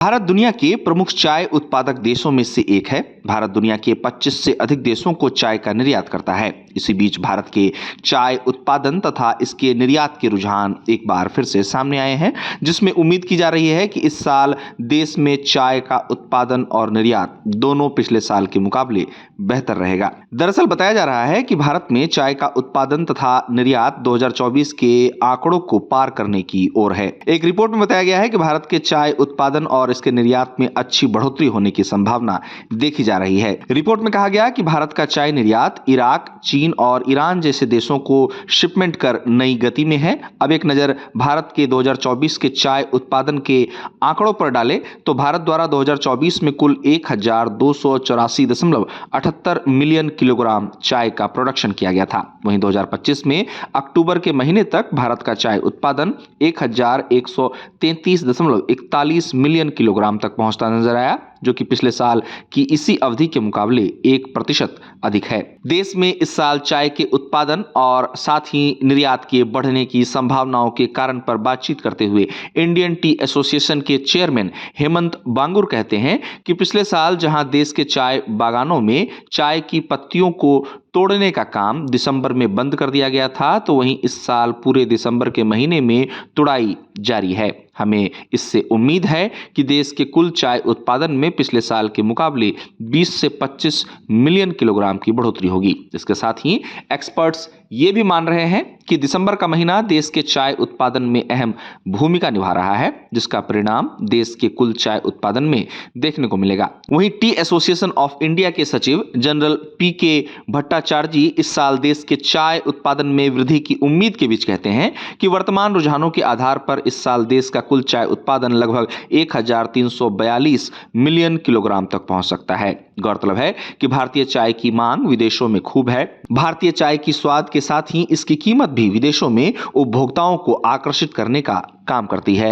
भारत दुनिया के प्रमुख चाय उत्पादक देशों में से एक है। भारत दुनिया के 25 से अधिक देशों को चाय का निर्यात करता है। इसी बीच भारत के चाय उत्पादन तथा इसके निर्यात के रुझान एक बार फिर से सामने आए हैं, जिसमें उम्मीद की जा रही है कि इस साल देश में चाय का उत्पादन और निर्यात दोनों पिछले साल के मुकाबले बेहतर रहेगा। दरअसल बताया जा रहा है कि भारत में चाय का उत्पादन तथा निर्यात 2024 के आंकड़ों को पार करने की ओर है। एक रिपोर्ट में बताया गया है कि भारत के चाय उत्पादन और इसके निर्यात में अच्छी बढ़ोतरी होने की संभावना देखी जा रही है। रिपोर्ट में कहा गया कि भारत का चाय निर्यात इराक, चीन और ईरान जैसे देशों को शिपमेंट कर नई गति में है। अब एक नजर भारत के 2024 के चाय उत्पादन के आंकड़ों पर डालें तो भारत द्वारा 2024 में कुल 1284.78 मिलियन किलोग्राम चाय का प्रोडक्शन किया गया था। वहीं 2025 में अक्टूबर के महीने तक भारत का चाय उत्पादन 1133.41 मिलियन किलोग्राम तक पहुंचता नजर आया, जो कि पिछले साल की इसी अवधि के मुकाबले 1% अधिक है। देश में इस साल चाय के उत्पादन और साथ ही निर्यात के बढ़ने की संभावनाओं के कारण पर बातचीत करते हुए इंडियन टी एसोसिएशन के चेयरमैन हेमंत बांगुर कहते हैं कि पिछले साल जहां देश के चाय बागानों में चाय की पत्तियों को तोड़ने का काम दिसंबर में बंद कर दिया गया था, तो वहीं इस साल पूरे दिसंबर के महीने में तुड़ाई जारी है। हमें इससे उम्मीद है कि देश के कुल चाय उत्पादन में पिछले साल के मुकाबले 20 से 25 मिलियन किलोग्राम की बढ़ोतरी होगी। इसके साथ ही एक्सपर्ट्स ये भी मान रहे हैं कि दिसंबर का महीना देश के चाय उत्पादन में अहम भूमिका निभा रहा है, जिसका परिणाम देश के कुल चाय उत्पादन में देखने को मिलेगा। वहीं टी एसोसिएशन ऑफ इंडिया के सचिव जनरल पीके भट्टाचार्य जी इस साल देश के चाय उत्पादन में वृद्धि की उम्मीद के बीच कहते हैं कि वर्तमान रुझानों के आधार पर इस साल देश का कुल चाय उत्पादन लगभग 1342 मिलियन किलोग्राम तक पहुंच सकता है। गौरतलब है कि भारतीय चाय की मांग विदेशों में खूब है। भारतीय चाय की स्वाद के साथ ही इसकी कीमत भी विदेशों में उपभोक्ताओं को आकर्षित करने का काम करती है।